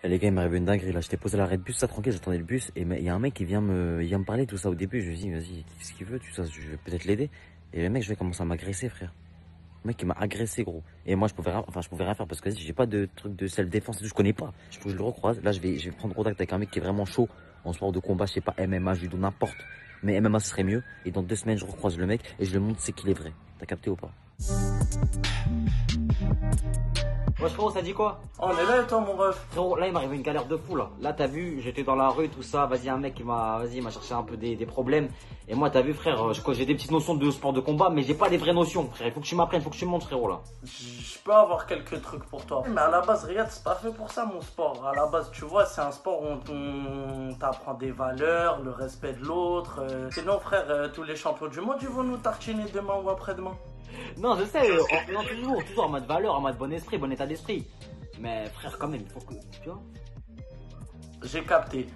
Et les gars, il m'arrive une dinguerie là. J'étais posé à l'arrêt de bus, ça tranquille, j'attendais le bus. Et il y a un mec qui il vient me parler, tout ça au début. Je lui dis, vas-y, qu'est-ce qu'il veut, tout ça, je vais peut-être l'aider. Et le mec, je vais commencer à m'agresser, frère. Le mec, il m'a agressé, gros. Et moi, je pouvais rien faire parce que vas-y, j'ai pas de truc de self-défense et tout, je connais pas. Je faut que je le recroise. Là, je vais prendre contact avec un mec qui est vraiment chaud en sport de combat, je sais pas, MMA, judo, n'importe. Mais MMA, ce serait mieux. Et dans 2 semaines, je recroise le mec et je lui montre c'est qu'il est vrai. T'as capté ou pas? Ouais frérot, ça dit quoi? Oh, on est là et toi mon ref? Frérot, là il m'arrive une galère de fou là. Là t'as vu, j'étais dans la rue, tout ça, vas-y un mec il m'a cherché un peu des problèmes. Et moi t'as vu frère, j'ai des petites notions de sport de combat, mais j'ai pas les vraies notions frère. Il faut que tu m'apprennes, il faut que tu me montres frérot là. Je peux avoir quelques trucs pour toi. Mais à la base, regarde, c'est pas fait pour ça mon sport. À la base, tu vois, c'est un sport où on t'apprend des valeurs, le respect de l'autre. Sinon frère, tous les champions du monde, ils vont nous tartiner demain ou après-demain. Non je sais, non, toujours en mode valeur, en mode bon esprit, bon état d'esprit. Mais frère quand même, il faut que, tu vois. J'ai capté.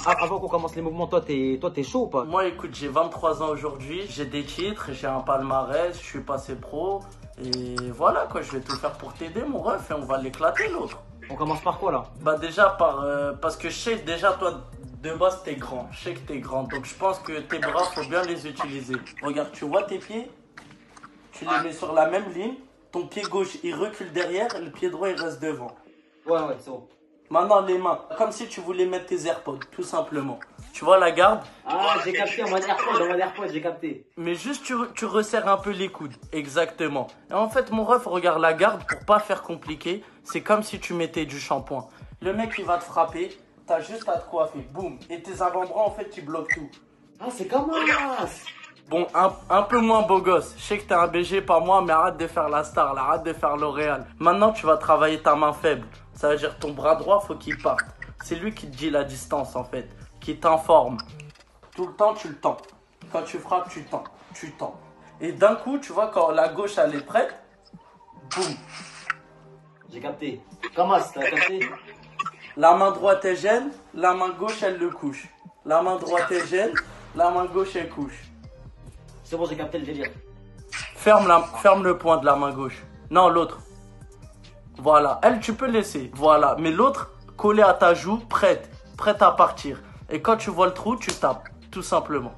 Avant qu'on commence les mouvements, toi t'es chaud ou pas? Moi écoute, j'ai 23 ans aujourd'hui, j'ai des titres, j'ai un palmarès, je suis passé pro. Et voilà quoi, je vais tout faire pour t'aider mon ref et on va l'éclater l'autre. On commence par quoi là? Bah déjà parce que je sais déjà toi de base t'es grand, je sais que t'es grand, donc je pense que tes bras faut bien les utiliser. Regarde, tu vois tes pieds, tu les mets sur la même ligne, ton pied gauche il recule derrière, le pied droit il reste devant. Ouais c'est bon. Maintenant les mains, comme si tu voulais mettre tes AirPods, tout simplement. Tu vois la garde? Ah j'ai capté, en mode AirPod, j'ai capté. Mais juste tu resserres un peu les coudes, exactement. Et en fait mon ref, regarde la garde, pour pas faire compliqué, c'est comme si tu mettais du shampoing. Le mec il va te frapper, t'as juste à te coiffer, boum. Et tes avant-bras en fait ils bloquent tout. Ah c'est comme un... Bon, un peu moins beau gosse. Je sais que t'es un BG, pas moi, mais arrête de faire la star, là, arrête de faire L'Oréal. Maintenant, tu vas travailler ta main faible. Ça veut dire ton bras droit, faut qu'il parte. C'est lui qui te dit la distance, en fait, qui t'informe. Tout le temps, tu le tends. Quand tu frappes, tu tends, tu tends. Et d'un coup, tu vois, quand la gauche, elle est prête, boum. J'ai capté. Comment ça, t'as capté? La main droite, elle gêne, la main gauche, elle le couche. La main droite, elle gêne, la main gauche, elle couche. C'est bon, j'ai capté le délire. Ferme le poing de la main gauche. Non, l'autre. Voilà. Elle, tu peux laisser. Voilà. Mais l'autre, collé à ta joue, prête à partir. Et quand tu vois le trou, tu tapes. Tout simplement.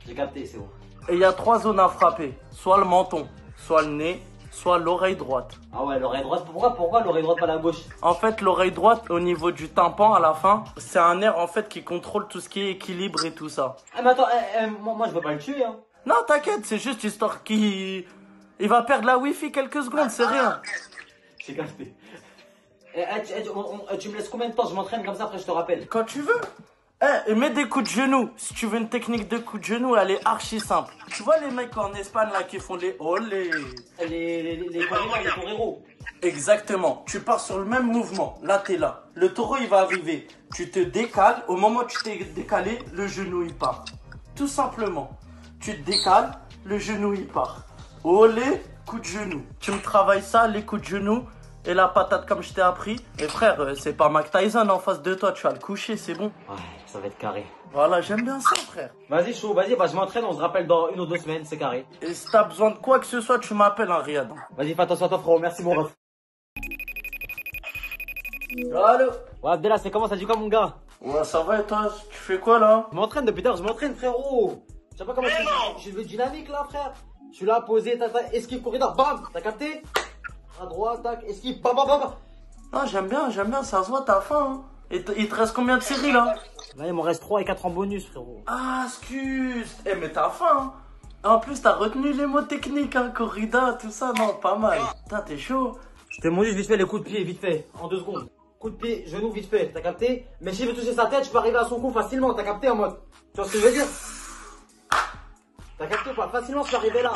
J'ai capté, c'est bon. Et il y a 3 zones à frapper. Soit le menton, soit le nez, soit l'oreille droite. Ah ouais, l'oreille droite. Pourquoi l'oreille droite, pas la gauche? En fait, l'oreille droite, au niveau du tympan, à la fin, c'est un nerf, en fait, qui contrôle tout ce qui est équilibre et tout ça. Ah mais attends, moi je veux pas le tuer, hein. Non, t'inquiète, c'est juste histoire qu'il... Il va perdre la wifi quelques secondes, c'est rien. J'ai capté. Tu me laisses combien de temps? Je m'entraîne comme ça, après je te rappelle. Quand tu veux. Et mets des coups de genoux. Si tu veux une technique de coups de genoux, elle est archi simple. Tu vois les mecs en Espagne là qui font les olé. Les toreros. Exactement. Tu pars sur le même mouvement. Là, t'es là. Le taureau, il va arriver. Tu te décales. Au moment où tu t'es décalé, le genou, il part. Tout simplement. Tu te décales, le genou, il part. Olé, coup de genou. Tu me travailles ça, les coups de genou et la patate comme je t'ai appris. Et frère, c'est pas Mike Tyson en face de toi. Tu vas le coucher, c'est bon. Ouais, ça va être carré. Voilà, j'aime bien ça, frère. Vas-y, chaud, vas-y, bah je m'entraîne, on se rappelle dans 1 ou 2 semaines, c'est carré. Et si t'as besoin de quoi que ce soit, tu m'appelles, hein, Riyad. Vas-y, fais attention à toi, frérot, merci mon ref. Allô? Ouais, Abdella, c'est comment, ça dit quoi, mon gars? Ouais, ça va et toi? Tu fais quoi là? Je m'entraîne depuis tard, je m'entraîne, frérot. Je sais pas comment je suis dynamique là, frère. Je suis là, posé, esquive, corridor, bam, t'as capté? À droite, tac, esquive, bam, bam, bam. Non, j'aime bien, ça se voit, t'as faim. Hein. Et il te reste combien de séries là? Là, il m'en reste 3 et 4 en bonus, frérot. Ah, excuse. Eh, mais t'as faim. Hein. En plus, t'as retenu les mots techniques, hein, corrida, tout ça, non, pas mal. Putain, t'es chaud. Je te montre vite fait les coups de pied, vite fait, en 2 secondes. Coup de pied, genou, vite fait, t'as capté? Mais s'il veut toucher sa tête, je peux arriver à son cou facilement, t'as capté en mode. Tu vois ce que je veux dire? T'as capté ou pas? Facilement, je peux arriver là.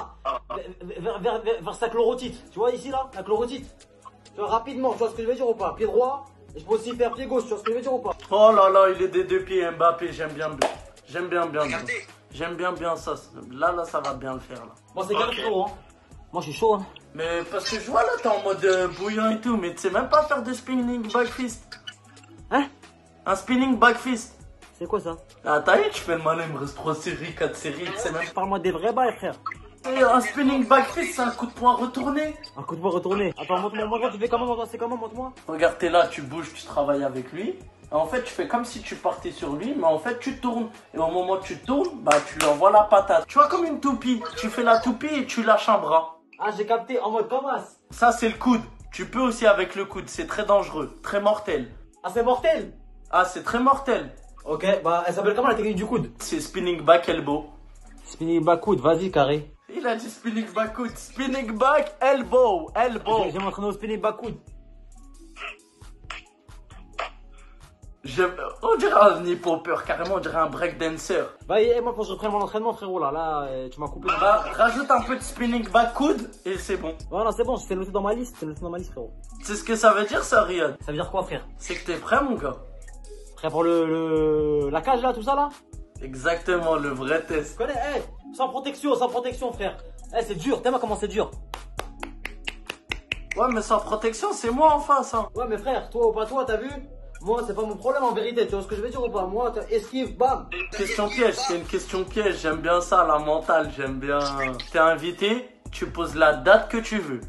Vers sa chlorotite. Tu vois ici là, la chlorotite. Tu vois, rapidement, tu vois ce que je veux dire ou pas? Pied droit, et je peux aussi faire pied gauche, tu vois ce que je veux dire ou pas? Oh là là, il est des 2 pieds Mbappé, j'aime bien. J'aime bien ça. Là, ça va bien le faire là. Bon, c'est carré, frérot, hein. Moi, je suis chaud, hein. Mais parce que je vois là, t'es en mode bouillant et tout, mais tu sais même pas faire de spinning back fist. Hein? Un spinning back fist. C'est quoi ça? Ah, t'as eu, tu fais le malin, il me reste 3 séries, 4 séries, tu sais même. Parle-moi des vrais bails, frère. Et un spinning back fist, c'est un coup de poing retourné. Un coup de poing retourné. Attends, montre-moi, tu fais comment, montre-moi, c'est comment, montre-moi. Regarde, t'es là, tu bouges, tu travailles avec lui. Et en fait, tu fais comme si tu partais sur lui, mais en fait, tu tournes. Et au moment où tu tournes, bah, tu lui envoies la patate. Tu vois, comme une toupie. Tu fais la toupie et tu lâches un bras. Ah, j'ai capté, en mode comme as. Ça, c'est le coude. Tu peux aussi avec le coude. C'est très dangereux, très mortel. Ah, c'est mortel. Ah, c'est très mortel. Ok, bah, elle s'appelle comment la technique du coude? C'est spinning back elbow. Spinning back coude, vas-y, carré. Il a dit spinning back coude. Spinning back elbow. Elbow. J'ai m'entraîné au spinning back coude. On dirait un hip-hopper, carrément, on dirait un breakdancer. Bah, moi, faut que je reprenne mon entraînement, frérot, là, tu m'as coupé. Bah, rajoute un peu de spinning back coude et c'est bon. Ouais, non, c'est bon, c'est noté dans ma liste, frérot. C'est ce que ça veut dire, ça, Riyad? Ça veut dire quoi, frère? C'est que t'es prêt, mon gars? Prêt pour la cage, là, tout ça, là? Exactement, le vrai test. Tu connais, sans protection, frère. C'est dur, t'aimes comment c'est dur. Ouais, mais sans protection, c'est moi en face, hein. Ouais, mais frère, toi ou pas toi, t'as vu? Moi, c'est pas mon problème en vérité, tu vois ce que je veux dire ou pas? Moi, esquive, bam! Question piège, c'est une question piège. J'aime bien ça, la mentale, j'aime bien. T'es invité, tu poses la date que tu veux.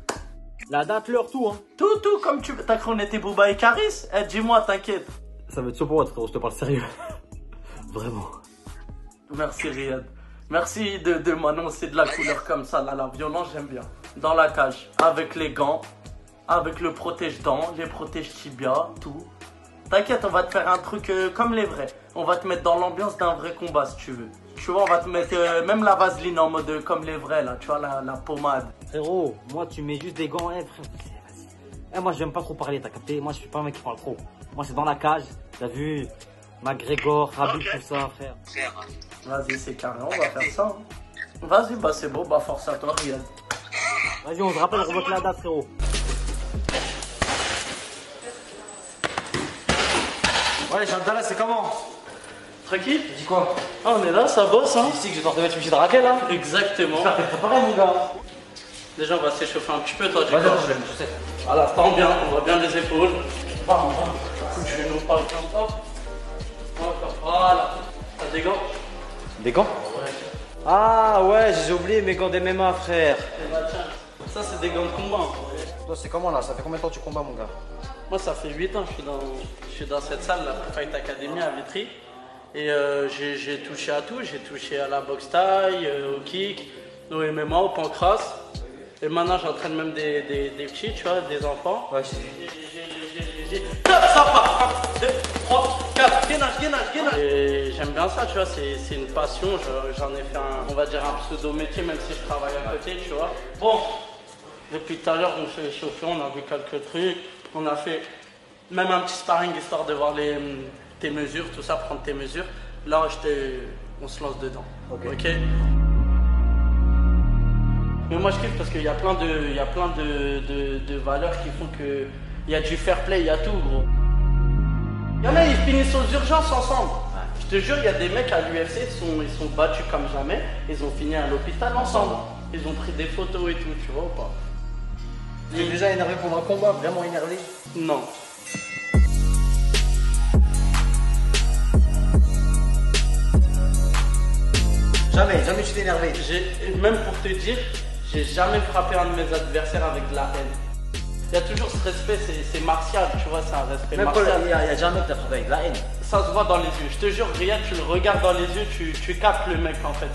La date, l'heure, tout, hein. Tout comme tu veux. T'as cru qu'on était Booba et Caris? Dis-moi, t'inquiète. Ça va être chaud pour moi, frérot, je te parle sérieux. Vraiment. Merci, Riyad. Merci de m'annoncer de la couleur comme ça, là, la violence, j'aime bien. Dans la cage, avec les gants, avec le protège-dents, les protège-tibia, tout. T'inquiète, on va te faire un truc comme les vrais. On va te mettre dans l'ambiance d'un vrai combat si tu veux. Tu vois, on va te mettre même la vaseline en mode comme les vrais là, tu vois, la pommade. Frérot, moi tu mets juste des gants, frère, vas-y. Moi j'aime pas trop parler, t'as capté? Moi je suis pas un mec qui parle trop. Moi c'est dans la cage, t'as vu? McGregor, Khabib, tout ça, frère. Vas-y, c'est carré, on va faire ça. Hein. Vas-y, bah c'est beau, bah force à toi, Riyad. Vas-y, on se rappelle, on revote la date, frérot. Ouais, Chandala, c'est comment? Tranquille? Tu dis quoi? Ah, on est là, ça bosse, hein? Ici que je vais te mettre une petite raquette là? Exactement. J'espère que t'es préparé, mon gars. Déjà, on va s'échauffer un petit peu, toi, tu Vas-y, vois. je sais. Voilà, tends bien, on voit bien les épaules. Je vais nous parler comme ça. Voilà. T'as des gants? Des gants? Ouais. Ah ouais, j'ai oublié mes gants d'MMA, frère. Et bah tiens, ça c'est des gants de combat. Toi, c'est comment là? Ça fait combien de temps que tu combats, mon gars? Moi, ça fait 8 ans que je suis dans cette salle, la Fight Academy à Vitry. Et j'ai touché à tout. J'ai touché à la boxe taille, au kick, au MMA, au pancras. Et maintenant, j'entraîne même des petits, tu vois, des enfants. Ouais, j'ai... Ça part 1, 2, 3, 4, gainage. Et j'aime bien ça, tu vois, c'est une passion. J'en ai fait on va dire un pseudo-métier, même si je travaille à côté, tu vois. Bon, depuis tout à l'heure, on s'est échauffé, on a vu quelques trucs. On a fait même un petit sparring histoire de voir tes mesures, tout ça, prendre tes mesures. Là, on se lance dedans. Ok. Mais moi, je kiffe parce qu'il y a plein de valeurs qui font que il y a du fair play, il y a tout, gros. Il y en a, ils finissent aux urgences ensemble. Je te jure, il y a des mecs à l'UFC, ils sont battus comme jamais. Ils ont fini à l'hôpital ensemble. Ils ont pris des photos et tout, tu vois ou pas? Tu es déjà énervé pour un combat, vraiment énervé? Non. Jamais tu t'es énervé. Même pour te dire, j'ai jamais frappé un de mes adversaires avec de la haine. Il y a toujours ce respect, c'est martial, tu vois, c'est un respect Même martial. il y a jamais que t'as frappé avec de la haine. Ça se voit dans les yeux. Je te jure, Riyad, tu le regardes dans les yeux, tu captes le mec en fait.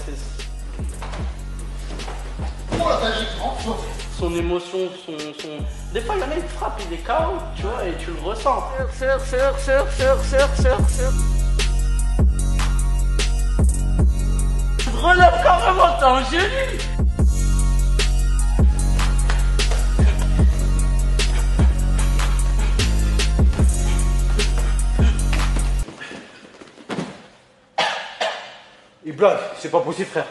Son émotion, Des fois, il y en a, il te frappe, il est KO, tu vois, et tu le ressens. Tu te relèves carrément, t'es un génie. Il blague, c'est pas possible, frère.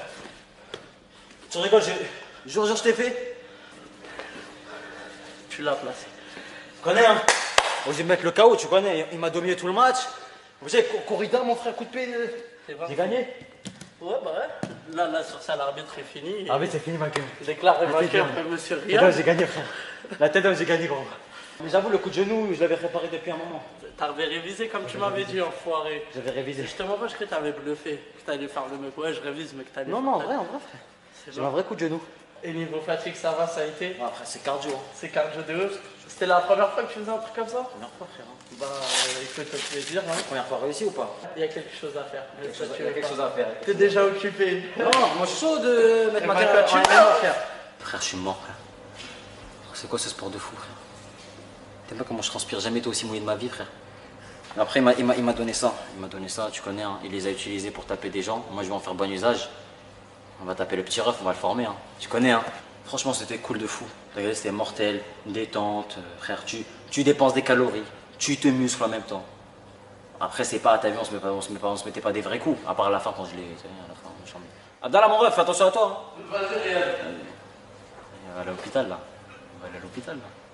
Tu rigoles, jure, je t'ai fait. Tu l'as placé. Tu connais, hein? Osé mettre le KO, tu connais, il m'a dominé tout le match. Vous savez, corrida, mon frère, coup de pied. J'ai gagné. Ouais, bah ouais. Là, sur ça, l'arbitre est fini. Ah oui, c'est fini, ma gueule. Déclaré vainqueur, monsieur Riyad. J'ai gagné, frère. La tête, j'ai gagné, gros. Mais j'avoue, le coup de genou, je l'avais réparé depuis un moment. T'avais révisé comme tu m'avais dit, enfoiré. J'avais révisé. Justement, moi, je croyais que t'avais bluffé. Que t'allais faire le mec. Ouais, je révise, mais que t'allais. Non, non, en vrai, frère. J'ai un vrai coup de genou. Et niveau fatigue, ça va, ça a été? Bon, après, c'est cardio. Hein. C'est cardio de ouf. C'était la première fois que tu faisais un truc comme ça? Première fois, frère. Hein. Bah, écoute, au plaisir. Hein. Première fois réussi ou pas? Il y a quelque chose à faire. Il y a quelque chose à faire. T'es déjà occupé. Non, moi je suis chaud de mettre ma bah, carrière tu en le MMA, fais. frère. Frère, je suis mort, frère. C'est quoi ce sport de fou, frère? T'aimes pas comment je transpire? Jamais été aussi mouillé de ma vie, frère. Après, il m'a donné ça. Il m'a donné ça, tu connais, hein. Il les a utilisés pour taper des gens. Moi, je vais en faire bon usage. On va taper le petit ref, on va le former, hein. Tu connais, hein. Franchement, c'était cool de fou. T'as regardé, c'était mortel, détente. Frère, tu dépenses des calories, tu te muscles en même temps. Après, c'est pas, t'as vu, on se mettait pas des vrais coups. À part à la fin, quand je l'ai. À la fin, on chambait. Abdallah, mon ref, fais attention à toi. Hein. Vas-y, Réal. On va aller à l'hôpital, là. On va aller à l'hôpital, là.